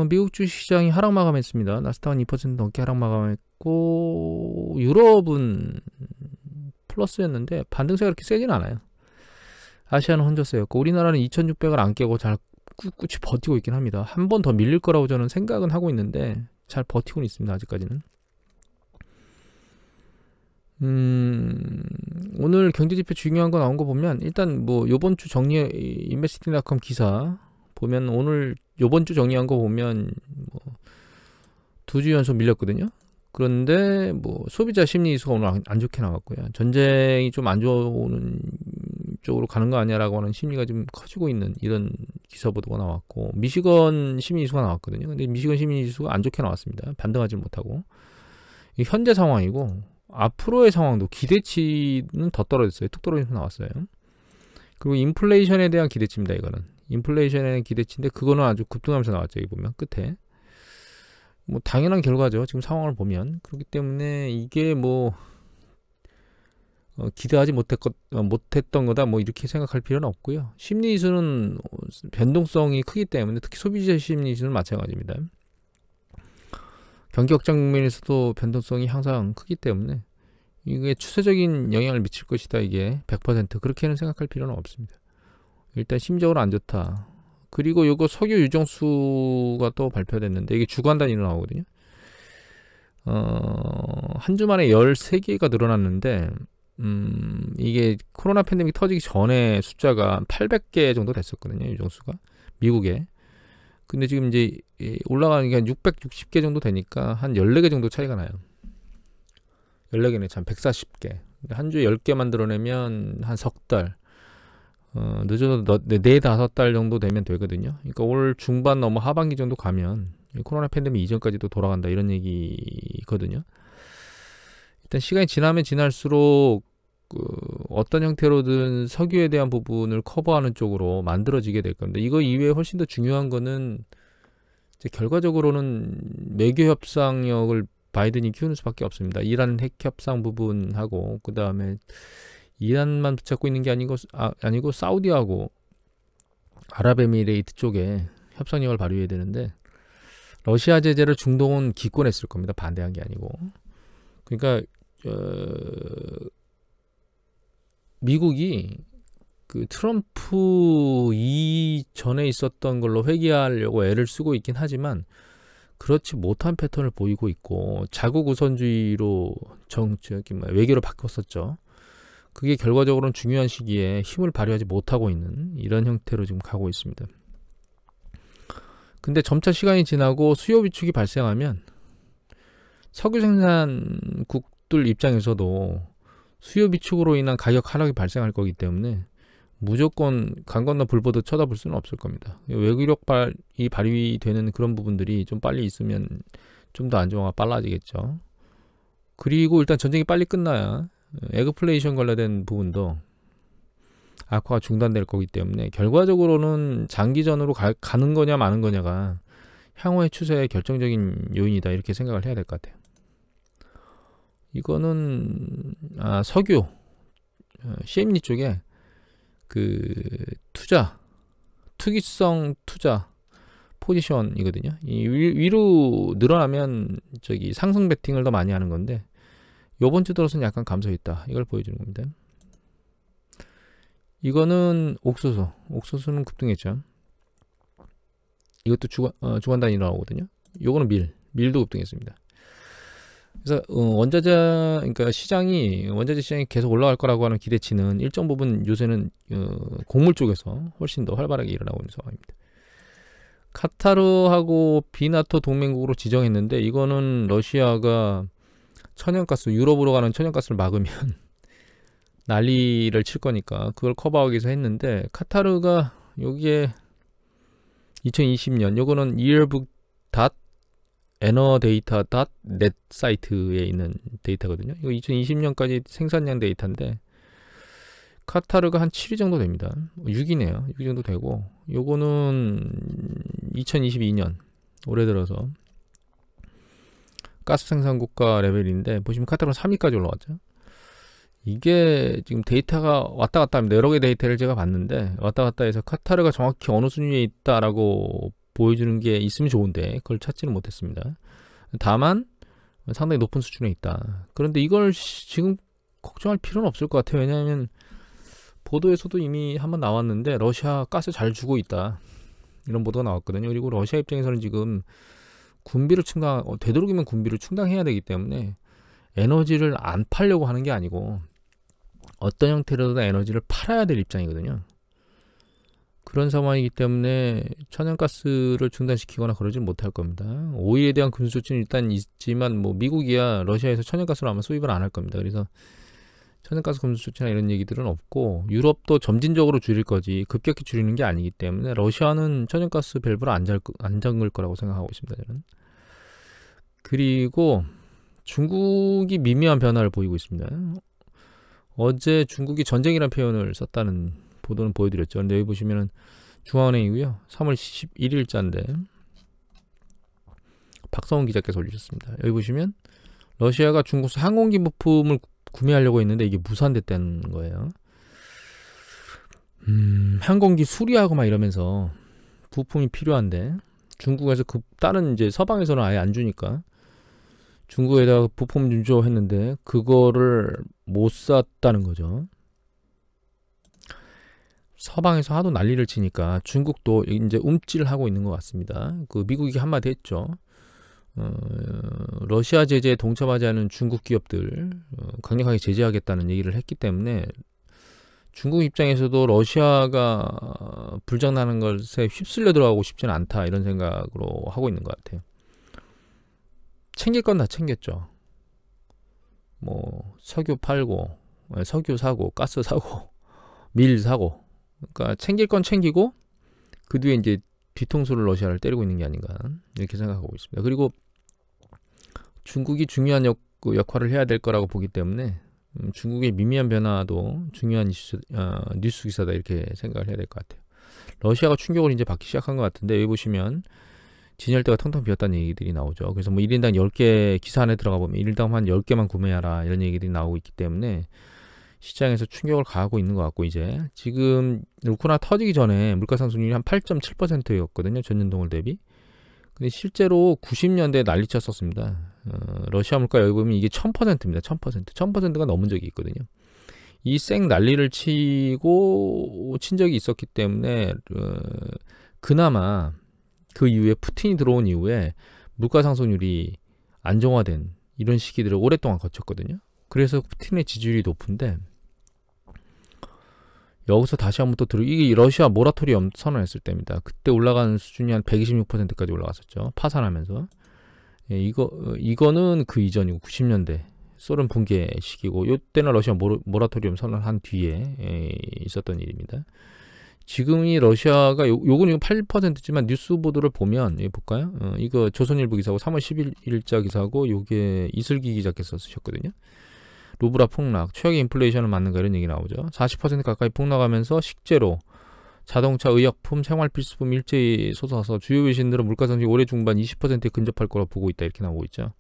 미국 주식시장이 하락 마감했습니다. 나스닥은 2% 넘게 하락 마감했고 유럽은 플러스였는데 반등세가 그렇게 세진 않아요. 아시아는 혼조세였고 우리나라는 2600을 안 깨고 잘 꿋꿋이 버티고 있긴 합니다. 한 번 더 밀릴 거라고 저는 생각은 하고 있는데 잘 버티고는 있습니다. 아직까지는. 오늘 경제지표 중요한 거 나온 거 보면 일단 뭐 요번 주 정리 인베스팅닷컴 기사 보면 오늘 요번 주 정리한 거 보면 뭐 2주 연속 밀렸거든요. 그런데 뭐 소비자 심리 지수가 오늘 안 좋게 나왔고요. 전쟁이 좀 안 좋은 쪽으로 가는 거 아니야라고 하는 심리가 좀 커지고 있는 이런 기사 보도가 나왔고 미시건 심리 지수가 나왔거든요. 근데 미시건 심리 지수가 안 좋게 나왔습니다. 반등하지 못하고. 이 현재 상황이고 앞으로의 상황도 기대치는 더 떨어졌어요. 툭 떨어져서 나왔어요. 그리고 인플레이션에 대한 기대치입니다. 이거는 인플레이션에 대한 기대치인데 그거는 아주 급등하면서 나왔죠. 여기 보면 끝에 뭐 당연한 결과죠. 지금 상황을 보면. 그렇기 때문에 이게 뭐 기대하지 못했던 거다 뭐 이렇게 생각할 필요는 없고요. 심리지수는 변동성이 크기 때문에 특히 소비자 심리지수는 마찬가지입니다. 경기 확장 면에서도 변동성이 항상 크기 때문에 이게 추세적인 영향을 미칠 것이다. 이게 100% 그렇게는 생각할 필요는 없습니다. 일단 심적으로 안 좋다. 그리고 요거 석유 유정수가 또 발표됐는데 이게 주간 단위로 나오거든요. 한 주 만에 13개가 늘어났는데 이게 코로나 팬데믹 터지기 전에 숫자가 800개 정도 됐었거든요. 유정수가 미국에. 근데 지금 이제 올라가는 게 한 660개 정도 되니까 한 14개 정도 차이가 나요. 14개네 참 140개. 한 주에 10개 만들어내면 한 석 달. 늦어도 4-5달 정도 되면 되거든요. 그러니까 올 중반 넘어 하반기 정도 가면 코로나 팬데믹 이전까지도 돌아간다 이런 얘기거든요. 일단 시간이 지나면 지날수록 어떤 형태로든 석유에 대한 부분을 커버하는 쪽으로 만들어지게 될 건데 이거 이외에 훨씬 더 중요한 거는 이제 결과적으로는 외교 협상력을 바이든이 키우는 수밖에 없습니다. 이란 핵 협상 부분하고 그 다음에 이란만 붙잡고 있는 게 아니고 사우디하고 아랍에미레이트 쪽에 협상력을 발휘해야 되는데 러시아 제재를 중동은 기권했을 겁니다. 반대한 게 아니고. 그러니까 미국이 그 트럼프 이전에 있었던 걸로 회귀하려고 애를 쓰고 있긴 하지만 그렇지 못한 패턴을 보이고 있고 자국 우선주의로 외교를 바꿨었죠. 그게 결과적으로는 중요한 시기에 힘을 발휘하지 못하고 있는 이런 형태로 지금 가고 있습니다. 근데 점차 시간이 지나고 수요 위축이 발생하면 석유 생산국들 입장에서도 수요 비축으로 인한 가격 하락이 발생할 거기 때문에 무조건 강 건너 불 보듯 쳐다볼 수는 없을 겁니다. 외교력이 발휘되는 그런 부분들이 좀 빨리 있으면 좀 더 안정화가 빨라지겠죠. 그리고 일단 전쟁이 빨리 끝나야 에그플레이션 관련된 부분도 악화가 중단될 거기 때문에 결과적으로는 장기전으로 가는 거냐 마는 거냐가 향후의 추세의 결정적인 요인이다 이렇게 생각을 해야 될 것 같아요. 이거는 석유 CME 쪽에 그 투기성 투자 포지션이거든요. 이 위로 늘어나면 상승 베팅을 더 많이 하는 건데 요번 주 들어서는 약간 감소했다. 이걸 보여주는 겁니다. 이거는 옥수수는 급등했죠. 이것도 주간 단위로 나오거든요. 요거는 밀도 급등했습니다. 그래서 원자재 시장이 계속 올라갈 거라고 하는 기대치는 일정 부분 요새는 곡물 쪽에서 훨씬 더 활발하게 일어나고 있는 상황입니다. 카타르하고 비나토 동맹국으로 지정했는데 이거는 러시아가 천연가스 유럽으로 가는 천연가스를 막으면 난리를 칠 거니까 그걸 커버하기 위해서 했는데 카타르가 여기에 2020년 요거는 yearbook.enerdata.net 사이트에 있는 데이터거든요. 이거 2020년까지 생산량 데이터인데 카타르가 한 7위 정도 됩니다. 6위네요. 6위 정도 되고 요거는 2022년 올해 들어서 가스 생산 국가 레벨인데 보시면 카타르는 3위까지 올라왔죠. 이게 지금 데이터가 왔다 갔다 합니다. 여러 개 데이터를 제가 봤는데 왔다 갔다 해서 카타르가 정확히 어느 순위에 있다라고 보여주는 게 있으면 좋은데 그걸 찾지는 못했습니다. 다만 상당히 높은 수준에 있다. 그런데 이걸 지금 걱정할 필요는 없을 것 같아요. 왜냐하면 보도에서도 이미 한번 나왔는데 러시아 가스 잘 주고 있다, 이런 보도가 나왔거든요. 그리고 러시아 입장에서는 지금 군비를 되도록이면 군비를 충당해야 되기 때문에 에너지를 안 팔려고 하는 게 아니고 어떤 형태로든 에너지를 팔아야 될 입장이거든요. 그런 상황이기 때문에 천연가스를 중단시키거나 그러진 못할 겁니다. 오일에 대한 금수조치는 일단 있지만 뭐 미국이야 러시아에서 천연가스를 아마 수입을 안 할 겁니다. 그래서 천연가스 금수조치나 이런 얘기들은 없고, 유럽도 점진적으로 줄일 거지 급격히 줄이는 게 아니기 때문에 러시아는 천연가스 밸브를 안 잠글 거라고 생각하고 있습니다, 저는. 그리고 중국이 미묘한 변화를 보이고 있습니다. 어제 중국이 전쟁이라는 표현을 썼다는 보도는 보여드렸죠. 근데 여기 보시면은 중앙은행이고요. 3월 11일자인데 박성훈 기자께서 올리셨습니다. 여기 보시면 러시아가 중국서 항공기 부품을 구매하려고 했는데 이게 무산됐다는 거예요. 항공기 수리하고 막 이러면서 부품이 필요한데 중국에서 다른 이제 서방에서는 아예 안 주니까 중국에다가 부품 준조했는데 그거를 못 샀다는 거죠. 서방에서 하도 난리를 치니까 중국도 이제 움찔하고 있는 것 같습니다. 그 미국이 한마디 했죠. 러시아 제재에 동참하지 않은 중국 기업들 강력하게 제재하겠다는 얘기를 했기 때문에 중국 입장에서도 러시아가 불장난하는 것에 휩쓸려 들어가고 싶지는 않다, 이런 생각으로 하고 있는 것 같아요. 챙길 건 다 챙겼죠. 뭐 석유 팔고, 석유 사고, 가스 사고, 밀 사고, 그러니까 챙길 건 챙기고 그 뒤에 이제 뒤통수를 러시아를 때리고 있는 게 아닌가, 이렇게 생각하고 있습니다. 그리고 중국이 중요한 역할을 해야 될 거라고 보기 때문에 중국의 미미한 변화도 중요한 뉴스 기사다, 이렇게 생각을 해야 될 것 같아요. 러시아가 충격을 이제 받기 시작한 것 같은데 여기 보시면 진열대가 텅텅 비었다는 얘기들이 나오죠. 그래서 뭐 1인당 10개, 기사 안에 들어가 보면 1인당 한 10개만 구매하라, 이런 얘기들이 나오고 있기 때문에 시장에서 충격을 가하고 있는 것 같고, 이제 지금 우크라이나 터지기 전에 물가 상승률이 한 8.7%였거든요. 전년동월 대비. 근데 실제로 90년대에 난리쳤었습니다. 러시아 물가 여기 보면 이게 1000%입니다. 1000%가 넘은 적이 있거든요. 이 쌩 난리를 치고 친 적이 있었기 때문에 그나마 그 이후에 푸틴이 들어온 이후에 물가 상승률이 안정화된 이런 시기들을 오랫동안 거쳤거든요. 그래서 푸틴의 지지율이 높은데 여기서 다시 한번 또 이게 러시아 모라토리엄 선언했을 때입니다. 그때 올라간 수준이 한 126%까지 올라갔었죠. 파산하면서. 예, 이거는 그 이전이고 90년대 소련 붕괴 시기고, 이때는 러시아 모라토리엄 선언한 뒤에 있었던 일입니다. 지금이 러시아가 요건 8%지만 뉴스 보도를 보면 볼까요? 이거 조선일보 기사고 3월 11일자 기사고, 요게 이슬기 기자께서 쓰셨거든요. 루브라 폭락, 최악의 인플레이션을 맞는가, 이런 얘기 나오죠. 40% 가까이 폭락하면서 식재료, 자동차, 의약품, 생활필수품 일제히 솟아서 주요 외신들은 물가 상승이 올해 중반 20%에 근접할 거라 보고 있다, 이렇게 나오고 있죠.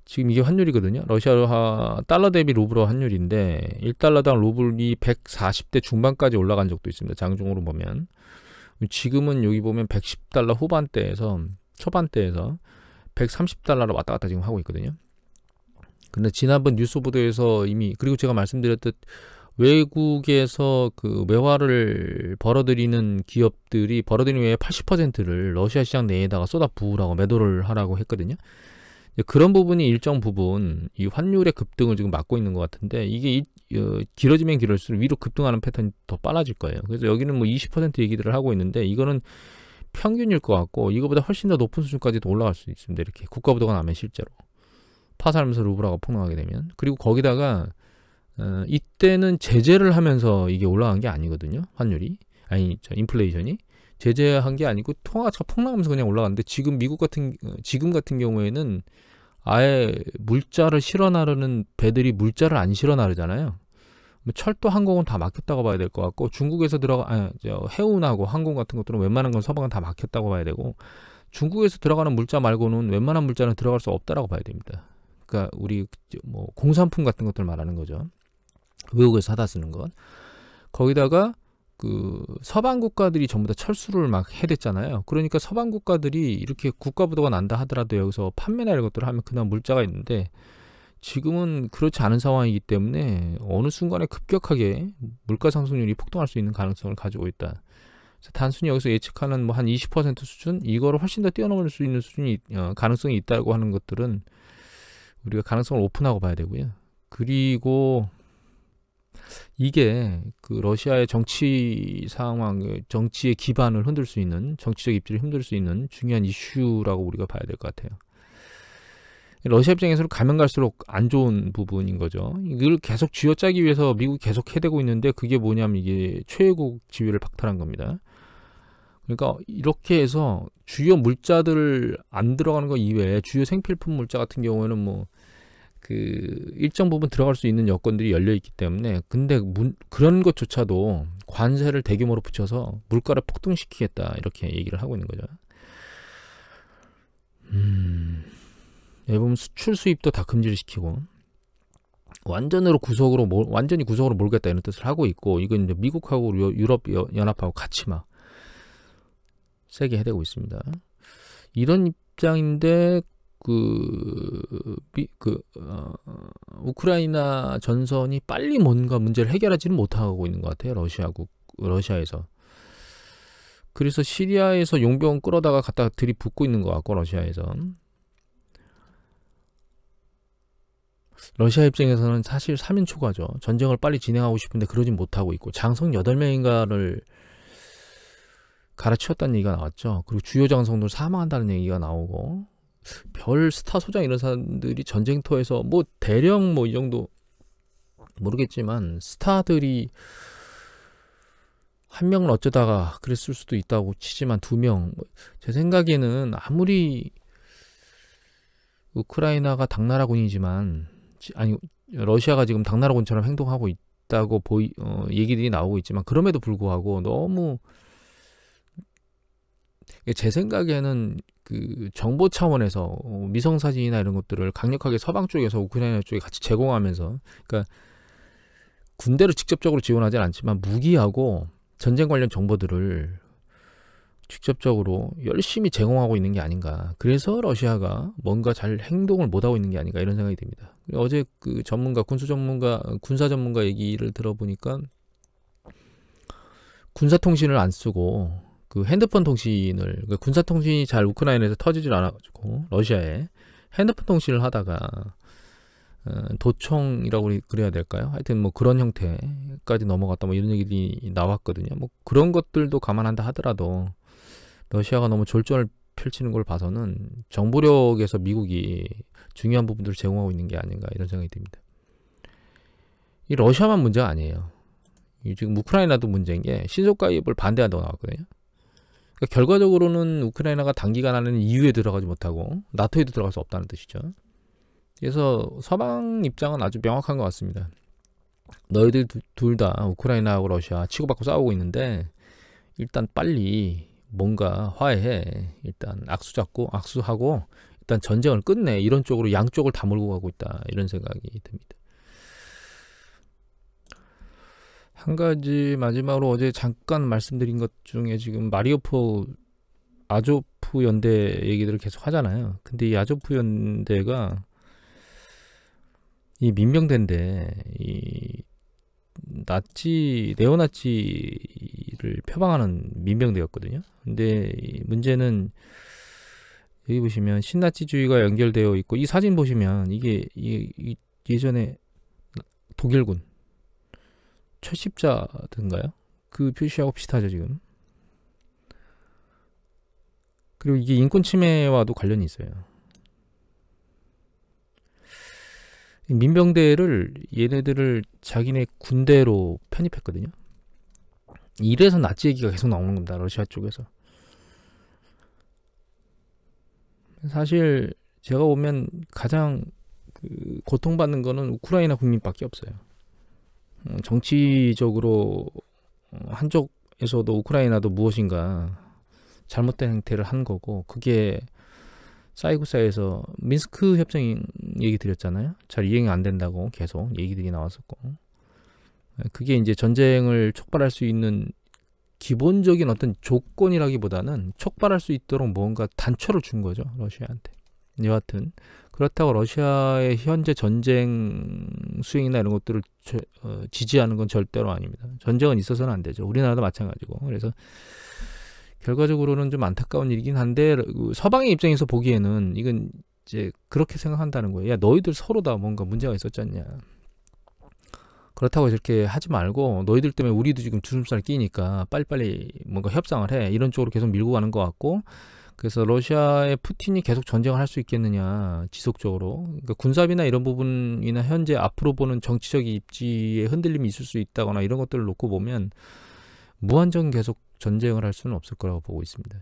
지금 이게 환율이거든요. 러시아 달러 대비 루블 환율인데 1달러당 루블이 140대 중반까지 올라간 적도 있습니다. 장중으로 보면. 지금은 여기 보면 110달러 초반대에서 130달러로 왔다 갔다 지금 하고 있거든요. 근데 지난번 뉴스 보도에서 이미, 그리고 제가 말씀드렸듯 외국에서 그 외화를 벌어들이는 기업들이 벌어들이는 외의 80%를 러시아 시장 내에다가 쏟아 부으라고, 매도를 하라고 했거든요. 그런 부분이 일정 부분 이 환율의 급등을 지금 막고 있는 것 같은데, 이게 길어지면 길어질수록 위로 급등하는 패턴이 더 빨라질 거예요. 그래서 여기는 뭐 20% 얘기들을 하고 있는데 이거는 평균일 것 같고, 이거보다 훨씬 더 높은 수준까지도 올라갈 수 있습니다. 이렇게 국가부도가 나면 실제로 파산하면서 루블화가 폭락하게 되면. 그리고 거기다가 이때는 제재를 하면서 이게 올라간 게 아니거든요. 환율이, 인플레이션이 제재한 게 아니고 통화가치가 폭락하면서 그냥 올라갔는데, 지금 지금 같은 경우에는 아예 물자를 실어 나르는 배들이 물자를 안 실어 나르잖아요. 철도, 항공은 다 막혔다고 봐야 될 것 같고, 중국에서 해운하고 항공 같은 것들은 웬만한 건 서방은 다 막혔다고 봐야 되고, 중국에서 들어가는 물자 말고는 웬만한 물자는 들어갈 수 없다라고 봐야 됩니다. 그러니까 우리 뭐 공산품 같은 것들 말하는 거죠. 외국에서 사다 쓰는 것. 거기다가 그 서방 국가들이 전부 다 철수를 막 해댔잖아요. 그러니까 서방 국가들이 이렇게 국가 부도가 난다 하더라도 여기서 판매나 이런 것들을 하면 그나마 물자가 있는데, 지금은 그렇지 않은 상황이기 때문에 어느 순간에 급격하게 물가 상승률이 폭등할 수 있는 가능성을 가지고 있다. 그래서 단순히 여기서 예측하는 뭐 한 20% 수준, 이거를 훨씬 더 뛰어넘을 수 있는 수준이 가능성이 있다고 하는 것들은 우리가 가능성을 오픈하고 봐야 되고요. 그리고 이게 그 러시아의 정치 상황, 정치의 기반을 흔들 수 있는, 정치적 입지를 흔들 수 있는 중요한 이슈라고 우리가 봐야 될 것 같아요. 러시아 입장에서는 가면 갈수록 안 좋은 부분인 거죠. 이걸 계속 쥐어짜기 위해서 미국이 계속 해대고 있는데, 그게 뭐냐면 이게 최애국 지위를 박탈한 겁니다. 그러니까 이렇게 해서 주요 물자들 안 들어가는 거 이외에 주요 생필품 물자 같은 경우에는 뭐 그 일정 부분 들어갈 수 있는 여건들이 열려 있기 때문에, 근데 그런 것조차도 관세를 대규모로 붙여서 물가를 폭등시키겠다, 이렇게 얘기를 하고 있는 거죠. 보면 수출 수입도 다 금지를 시키고 완전히 구석으로 몰겠다, 이런 뜻을 하고 있고, 이건 이제 미국하고 유럽 연합하고 같이 막 세게 해대고 있습니다. 이런 입장인데 우크라이나 전선이 빨리 뭔가 문제를 해결하지는 못하고 있는 것 같아요. 러시아에서. 그래서 시리아에서 용병 끌어다가 갖다가 들이붓고 있는 것 같고, 러시아에서. 러시아 입장에서는 사실 3인 초과죠. 전쟁을 빨리 진행하고 싶은데 그러진 못하고 있고, 장성 8명인가를 갈아치웠다는 얘기가 나왔죠. 그리고 주요 장성들 사망한다는 얘기가 나오고, 별 스타 소장 이런 사람들이 전쟁터에서 뭐 대령 뭐 이 정도 모르겠지만, 스타들이 한 명은 어쩌다가 그랬을 수도 있다고 치지만 2명, 제 생각에는 아무리 우크라이나가 당나라군이지만, 아니 러시아가 지금 당나라군처럼 행동하고 있다고 얘기들이 나오고 있지만, 그럼에도 불구하고 너무, 제 생각에는 그 정보 차원에서 미성 사진이나 이런 것들을 강력하게 서방 쪽에서 우크라이나 쪽에 같이 제공하면서, 그러니까 군대를 직접적으로 지원하진 않지만 무기하고 전쟁 관련 정보들을 직접적으로 열심히 제공하고 있는 게 아닌가. 그래서 러시아가 뭔가 잘 행동을 못하고 있는 게 아닌가, 이런 생각이 듭니다. 어제 그 군사 전문가 얘기를 들어보니까, 군사통신을 안 쓰고 그 핸드폰 통신을, 그러니까 군사통신이 잘 우크라이나에서 터지질 않아가지고 러시아에 핸드폰 통신을 하다가 도청이라고 그래야 될까요? 하여튼 뭐 그런 형태까지 넘어갔다, 뭐 이런 얘기들이 나왔거든요. 뭐 그런 것들도 감안한다 하더라도 러시아가 너무 졸전을 펼치는 걸 봐서는 정보력에서 미국이 중요한 부분들을 제공하고 있는 게 아닌가, 이런 생각이 듭니다. 이 러시아만 문제가 아니에요. 지금 우크라이나도 문제인 게 신속가입을 반대한다고 나왔거든요. 그러니까 결과적으로는 우크라이나가 단기간 안에는 EU에 들어가지 못하고 나토에도 들어갈 수 없다는 뜻이죠. 그래서 서방 입장은 아주 명확한 것 같습니다. 너희들 둘 다 우크라이나하고 러시아 치고받고 싸우고 있는데, 일단 빨리 뭔가 화해해. 일단 악수하고 일단 전쟁을 끝내. 이런 쪽으로 양쪽을 다 몰고 가고 있다, 이런 생각이 듭니다. 한 가지 마지막으로 어제 잠깐 말씀드린 것 중에, 지금 아조프 연대 얘기들을 계속 하잖아요. 근데 이 아조프 연대가 이 민병대인데, 이 네오나치를 표방하는 민병대였거든요. 근데 이 문제는, 여기 보시면 신나치주의가 연결되어 있고, 이 사진 보시면 이게 예전에 독일군 철십자든가요? 그 표시하고 비슷하죠, 지금. 그리고 이게 인권 침해와도 관련이 있어요. 민병대를, 얘네들을 자기네 군대로 편입했거든요. 이래서 나치 얘기가 계속 나오는 겁니다, 러시아 쪽에서. 사실 제가 보면 가장 고통받는 거는 우크라이나 국민밖에 없어요. 정치적으로 한쪽에서도 우크라이나도 무엇인가 잘못된 행태를 한 거고, 그게 쌓이고 쌓여서 민스크 협정 얘기 드렸잖아요. 잘 이행이 안 된다고 계속 얘기들이 나왔었고, 그게 이제 전쟁을 촉발할 수 있는 기본적인 어떤 조건이라기보다는 촉발할 수 있도록 뭔가 단초를 준 거죠, 러시아한테. 여하튼 그렇다고 러시아의 현재 전쟁 수행이나 이런 것들을 지지하는 건 절대로 아닙니다. 전쟁은 있어서는 안 되죠. 우리나라도 마찬가지고. 그래서 결과적으로는 좀 안타까운 일이긴 한데 서방의 입장에서 보기에는 이건 이제 그렇게 생각한다는 거예요. 야, 너희들 서로 다 뭔가 문제가 있었지 않냐. 그렇다고 이렇게 하지 말고 너희들 때문에 우리도 지금 주름살 끼니까 빨리빨리 뭔가 협상을 해. 이런 쪽으로 계속 밀고 가는 것 같고, 그래서 러시아의 푸틴이 계속 전쟁을 할 수 있겠느냐, 지속적으로. 그러니까 군사비나 이런 부분이나 현재 앞으로 보는 정치적 입지에 흔들림이 있을 수 있다거나 이런 것들을 놓고 보면 무한정 계속 전쟁을 할 수는 없을 거라고 보고 있습니다.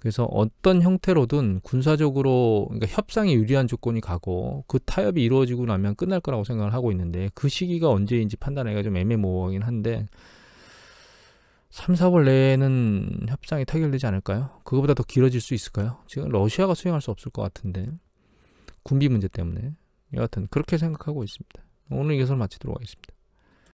그래서 어떤 형태로든 군사적으로, 그러니까 협상에 유리한 조건이 가고 그 타협이 이루어지고 나면 끝날 거라고 생각을 하고 있는데, 그 시기가 언제인지 판단하기가 좀 애매모호하긴 한데 3, 4월 내에는 협상이 타결되지 않을까요? 그거보다 더 길어질 수 있을까요? 지금 러시아가 수행할 수 없을 것 같은데, 군비 문제 때문에. 여하튼 그렇게 생각하고 있습니다. 오늘 이것을 마치도록 하겠습니다.